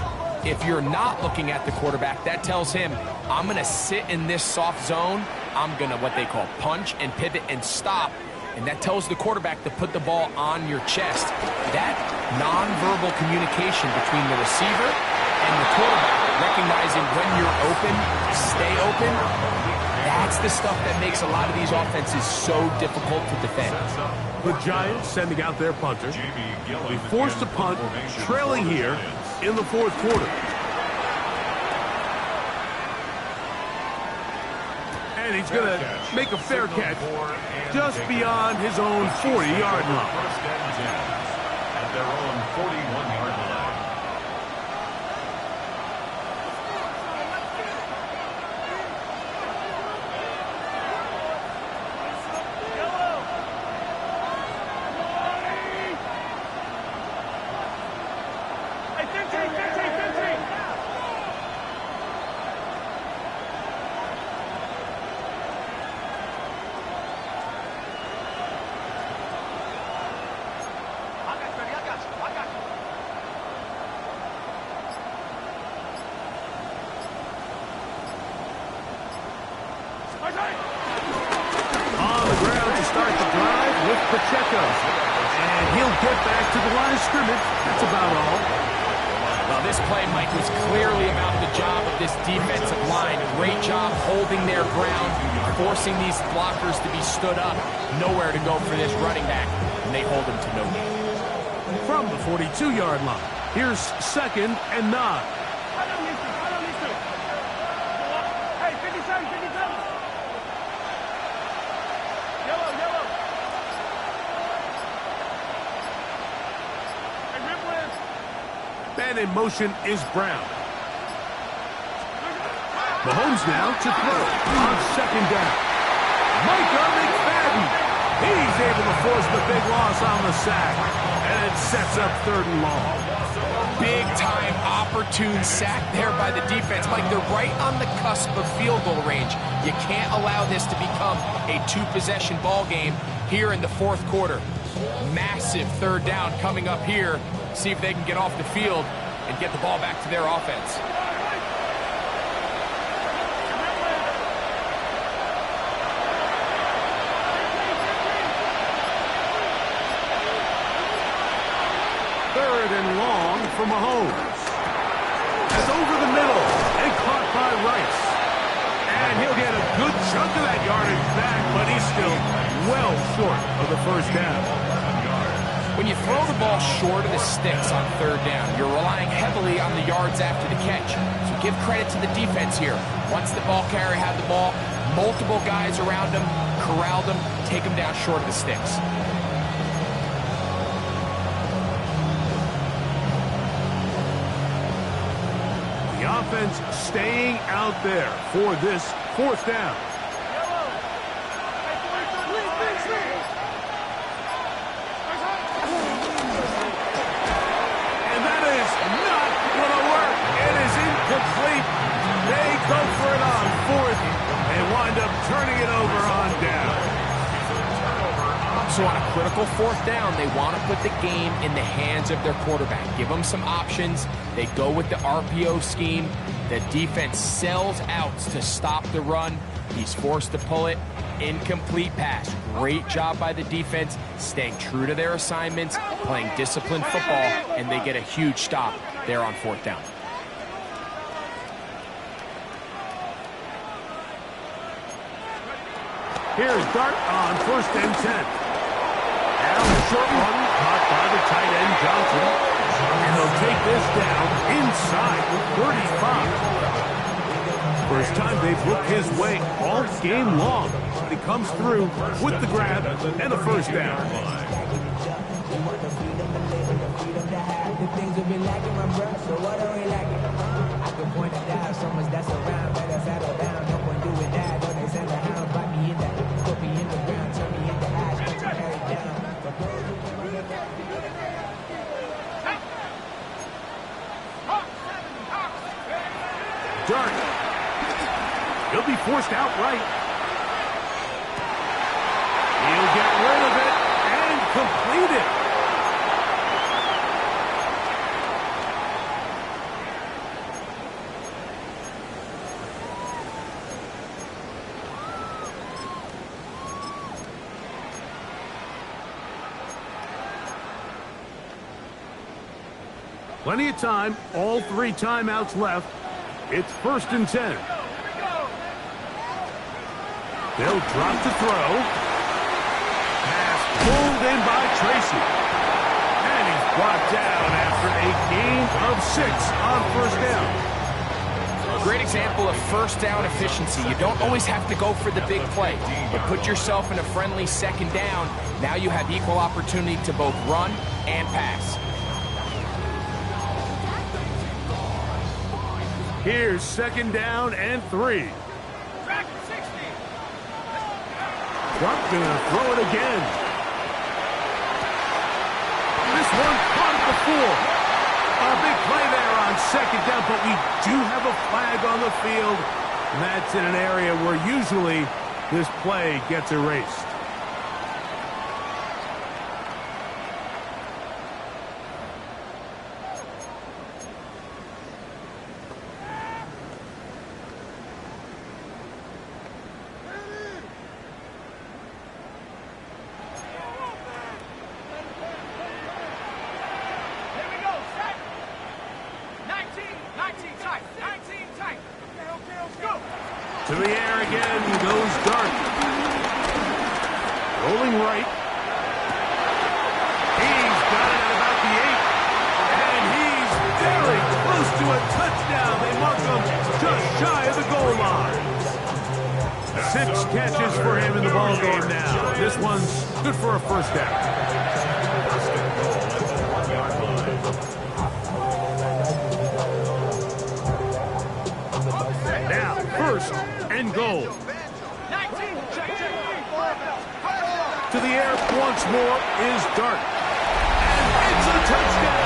If you're not looking at the quarterback, that tells him, I'm going to sit in this soft zone. I'm going to what they call punch and pivot and stop. And that tells the quarterback to put the ball on your chest. That nonverbal communication between the receiver and the quarterback, recognizing when you're open, stay open, that's the stuff that makes a lot of these offenses so difficult to defend. The Giants sending out their punter. They forced to punt, trailing here in the 4th quarter. And he's going to make a fair catch just beyond his own 40-yard line. At their own 41-yard line. On the ground to start the drive with Pacheco. And he'll get back to the line of scrimmage. That's about all. Well, this play, Mike, was clearly about the job of this defensive line. Great job holding their ground, forcing these blockers to be stood up. Nowhere to go for this running back, and they hold him to no gain. From the 42-yard line, here's 2nd and 9. And in motion is Brown. Mahomes now to throw on 2nd down. Micah McFadden. He's able to force the big loss on the sack. And it sets up 3rd and long. Big-time opportune sack there by the defense. Mike, they're right on the cusp of field goal range. You can't allow this to become a 2-possession ball game here in the 4th quarter. Massive 3rd down coming up here. See if they can get off the field and get the ball back to their offense. Third and long for Mahomes. It's over the middle and caught by Rice. And he'll get a good chunk of that yardage back, but he's still well short of the 1st down. When you throw the ball short of the sticks on 3rd down, you're relying heavily on the yards after the catch. So give credit to the defense here. Once the ball carrier had the ball, multiple guys around him, corralled him, take him down short of the sticks. The offense staying out there for this 4th down. And that is not going to work. It is So on a critical fourth down, they want to put the game in the hands of their quarterback. Give them some options. They go with the RPO scheme. The defense sells outs to stop the run. He's forced to pull it. Incomplete pass. Great job by the defense, staying true to their assignments, playing disciplined football, and they get a huge stop there on fourth down. Here's Dart on 1st and 10. Now a short one caught by the tight end Johnson. And they'll take this down inside the 35. First time they've looked his way all game long. He comes through with the grab and a first down. The things have been lacking, my brother, so what are we lacking? I can point it out, so much that's around, better settle down, no one doing that. Don't they send a hound, bite me in that, put me in the ground, turn me into ash, put your carry down. Dart. He'll be forced outright. He'll get rid of it and complete it. Plenty of time, all 3 timeouts left. It's 1st and 10. They'll drop to throw. Pass pulled in by Tracy. And he's brought down after a gain of 6 on 1st down. Great example of first down efficiency. You don't always have to go for the big play, but put yourself in a friendly 2nd down. Now you have equal opportunity to both run and pass. Here's 2nd down and 3. Clark gonna throw it again. This one caught at the 4. A big play there on 2nd down, but we do have a flag on the field. And that's in an area where usually this play gets erased. To the air again goes Dart. Rolling right. He's got it at about the 8. And he's very close to a touchdown. They mark him just shy of the goal line. 6 catches for him in the ball game now. This one's good for a first down. Now, 1st and goal. To the air once more is Dart. And it's a touchdown.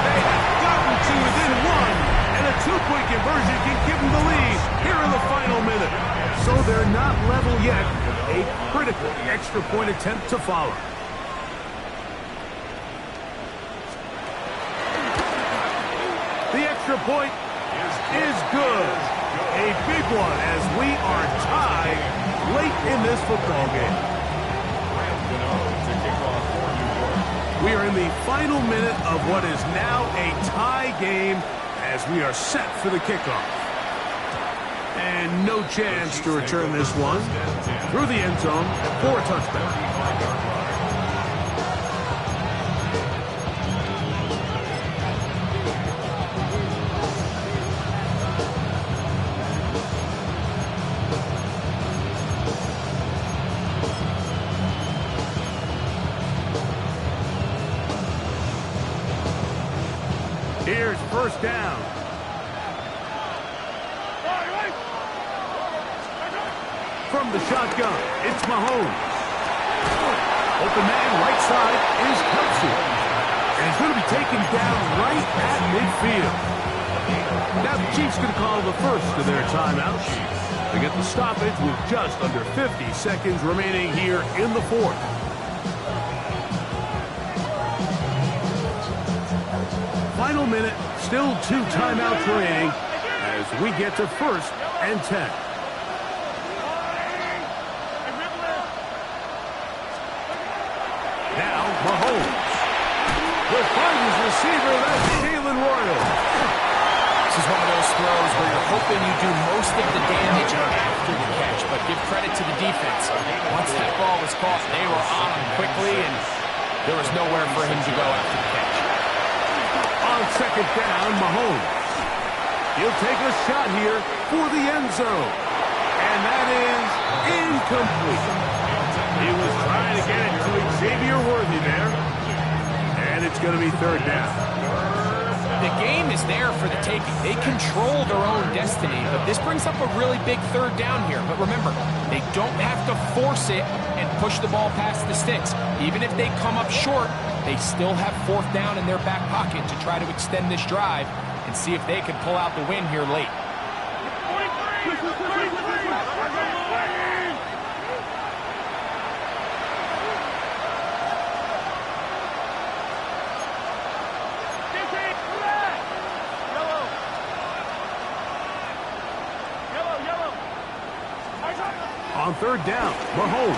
They have gotten to within 1. And a 2-point conversion can give them the lead here in the final minute. So they're not level yet. A critical extra point attempt to follow. The extra point is good. A big one as we are tied late in this football game. We are in the final minute of what is now a tie game as we are set for the kickoff. And no chance to return this one through the end zone for a touchdown. Here's 1st down. From the shotgun, it's Mahomes. Open man, right side is Kelsey. And he's going to be taken down right at midfield. Now the Chiefs going to call the first of their timeouts. They get the stoppage with just under 50 seconds remaining here in the 4th. final minute, still 2 timeouts remaining as we get to 1st and 10. Now, Mahomes. With his receiver, that's Jalen Royal. This is one of those throws where you're hoping you do most of the damage after the catch, but give credit to the defense. Once that ball was caught, they were on him quickly, and there was nowhere for him to go after the catch. On 2nd down, Mahomes. He'll take a shot here for the end zone. And that is incomplete. He was trying to get it to Xavier Worthy there. And it's going to be 3rd down. The game is there for the taking. They control their own destiny, but this brings up a really big 3rd down here. But remember, they don't have to force it and push the ball past the sticks. Even if they come up short, they still have 4th down in their back pocket to try to extend this drive and see if they can pull out the win here late. On 3rd down, Mahomes.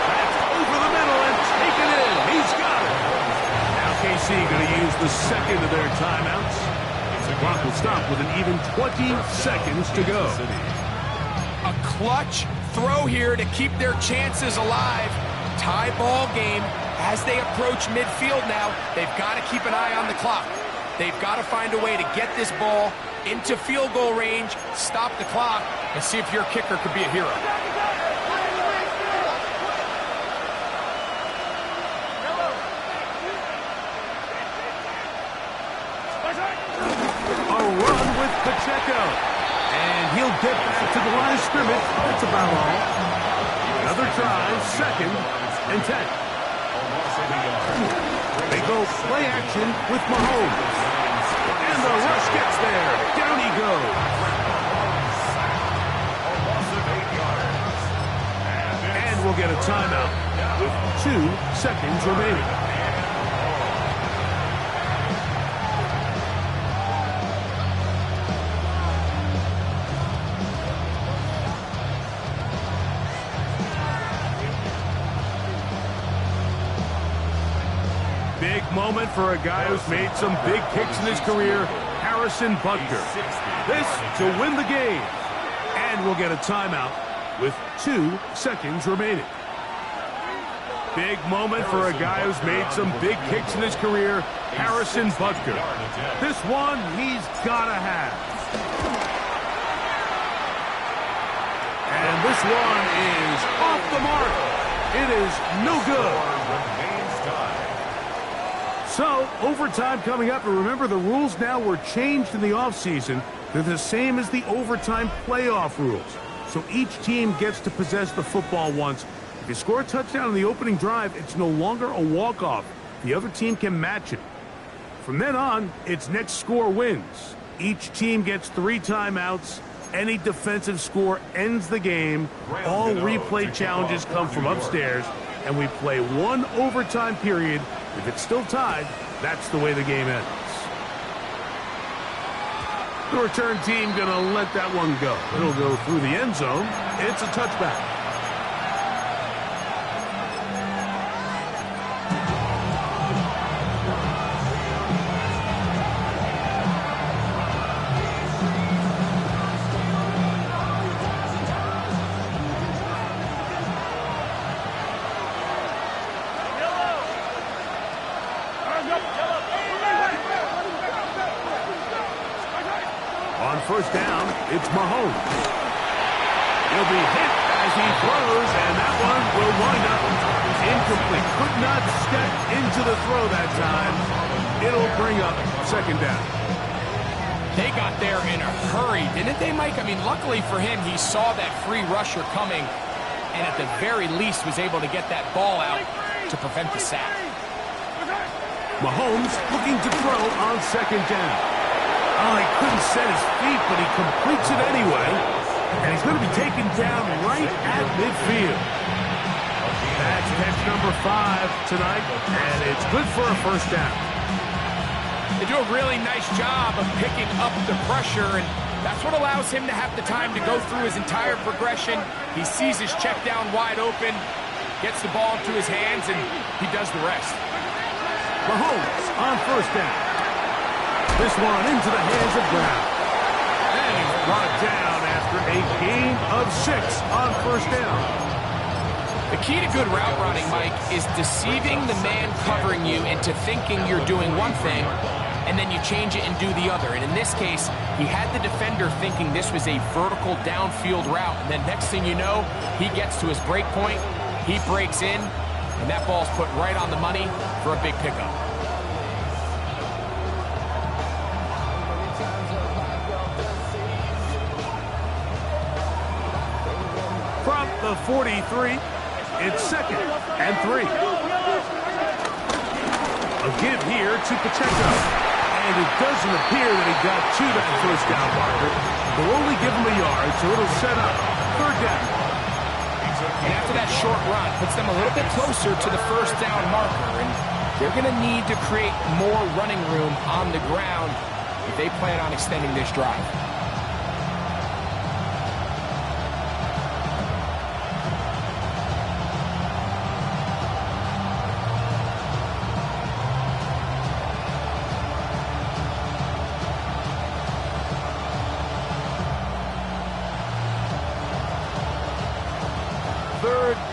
That's over the middle and taken in. He's got it. Now KC going to use the 2nd of their timeouts. The clock will stop with an even 20 seconds to go. A clutch throw here to keep their chances alive. Tie ball game as they approach midfield now. They've got to keep an eye on the clock. They've got to find a way to get this ball into field goal range, stop the clock, and see if your kicker could be a hero. A run with Pacheco. And he'll get back to the line of scrimmage. That's about all. Another try, 2nd and 10. They go play action with Mahomes. And the rush gets there. Down he goes. And we'll get a timeout with 2 seconds remaining. Big moment for a guy who's made some big kicks in his career, Harrison Butker. This to win the game. And we'll get a timeout with 2 seconds remaining. Big moment for a guy who's made some big kicks in his career, Harrison Butker. This one he's got to have. And this one is off the mark. It is no good. So, overtime coming up, and remember the rules now were changed in the offseason. They're the same as the overtime playoff rules. So each team gets to possess the football once. If you score a touchdown in the opening drive, it's no longer a walk-off. The other team can match it. From then on, it's next score wins. Each team gets 3 timeouts. Any defensive score ends the game. All replay challenges come from upstairs, and we play 1 overtime period. If it's still tied, that's the way the game ends. The return team going to let that one go. It'll go through the end zone. It's a touchback. On 1st down, it's Mahomes. He'll be hit as he throws, and that one will wind up incomplete. Could not step into the throw that time. It'll bring up 2nd down. They got there in a hurry, didn't they, Mike? I mean, luckily for him, he saw that free rusher coming, and at the very least was able to get that ball out to prevent the sack. Mahomes looking to throw on 2nd down. Oh, he couldn't set his feet, but he completes it anyway. And he's going to be taken down right at midfield. That's catch number 5 tonight, and it's good for a 1st down. They do a really nice job of picking up the pressure, and that's what allows him to have the time to go through his entire progression. He sees his check down wide open, gets the ball into his hands, and he does the rest. Mahomes on first down. This one into the hands of Brown. And he's brought down after a gain of 6 on first down. The key to good route running, Mike, is deceiving the man covering you into thinking you're doing one thing, and then you change it and do the other. And in this case, he had the defender thinking this was a vertical downfield route. And then next thing you know, he gets to his break point, he breaks in, and that ball's put right on the money for a big pickup. From the 43, it's 2nd and 3. A give here to Pacheco. And it doesn't appear that he got to that first down marker. They'll only give him a yard, so it'll set up 3rd down. And after that short run, puts them a little bit closer to the first down marker. And they're going to need to create more running room on the ground if they plan on extending this drive.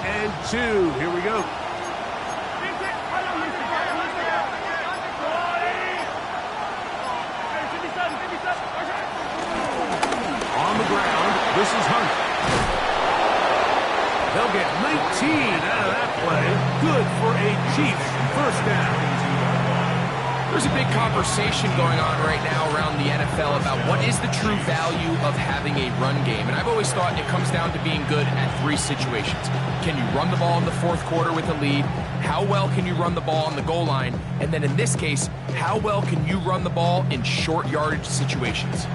And 2. Here we go. On the ground, this is Hunt. They'll get 19 out of that play. Good for a Chiefs first down. There's a big conversation going on right now around the NFL about what is the true value of having a run game. And I've always thought it comes down to being good at 3 situations. Can you run the ball in the 4th quarter with a lead? How well can you run the ball on the goal line? And then in this case, how well can you run the ball in short yardage situations?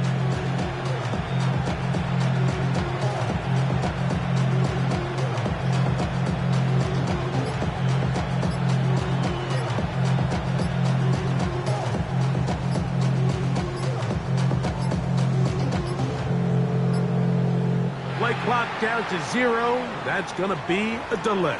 Clock down to 0. That's going to be a delay.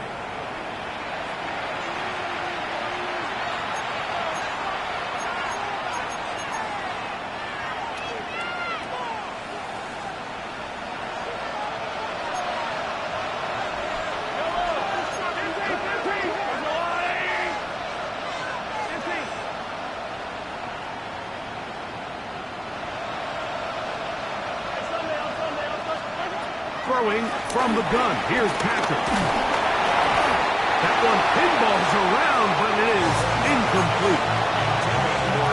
Throwing from the gun. Here's Patrick. That one pinballs around, but it is incomplete.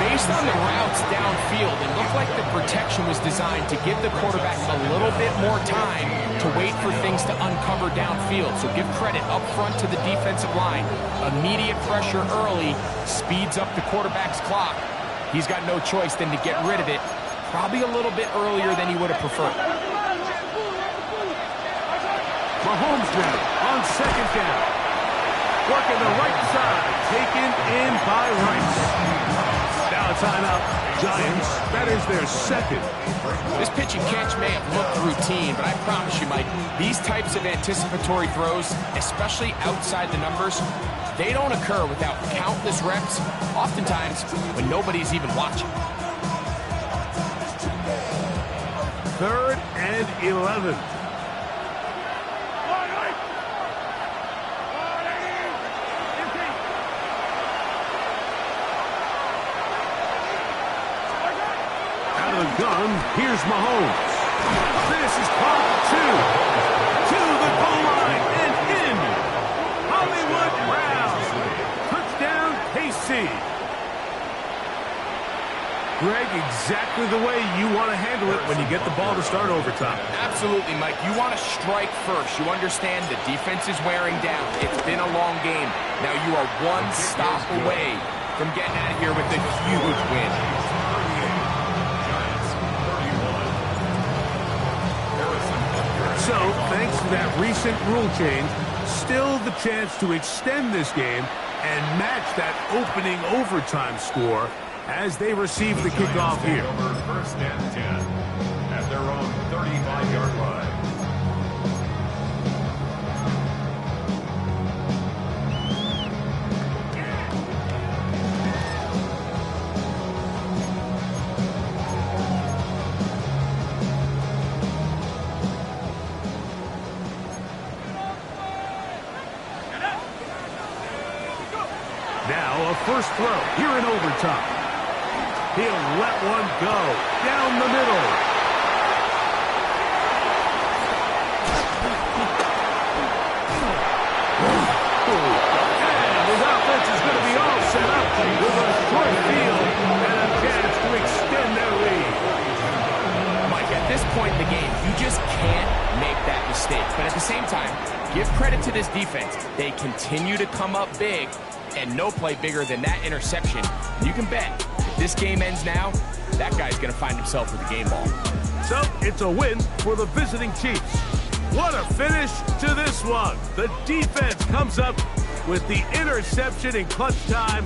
Based on the routes downfield, it looked like the protection was designed to give the quarterback a little bit more time to wait for things to uncover downfield. So give credit up front to the defensive line. Immediate pressure early speeds up the quarterback's clock. He's got no choice than to get rid of it, probably a little bit earlier than he would have preferred. Mahomes down on 2nd down. Working the right side, taken in by Rice. Now a timeout. Giants, that is their 2nd. This pitch and catch may have looked routine, but I promise you, Mike, these types of anticipatory throws, especially outside the numbers, they don't occur without countless reps, oftentimes when nobody's even watching. 3rd and 11. Gun, here's Mahomes. This is part 2. To the goal line and in. Hollywood Brown. Touchdown, KC. Greg, exactly the way you want to handle it when you get the ball to start overtime. Absolutely, Mike. You want to strike first. You understand the defense is wearing down. It's been a long game. Now you are one stop away from getting out of here with a huge win. So, thanks to that recent rule change, still the chance to extend this game and match that opening overtime score. as they receive the kickoff here. Over 1st and 10 at their own 35-yard line. Now a first throw here in overtime. He'll let one go down the middle. And his offense is going to be all set up with a short field and a chance to extend their lead. Mike, at this point in the game, you just can't make that mistake. But at the same time, give credit to this defense. They continue to come up big, and no play bigger than that interception. You can bet if this game ends now, that guy's going to find himself with a game ball. So it's a win for the visiting Chiefs. What a finish to this one. The defense comes up with the interception in clutch time.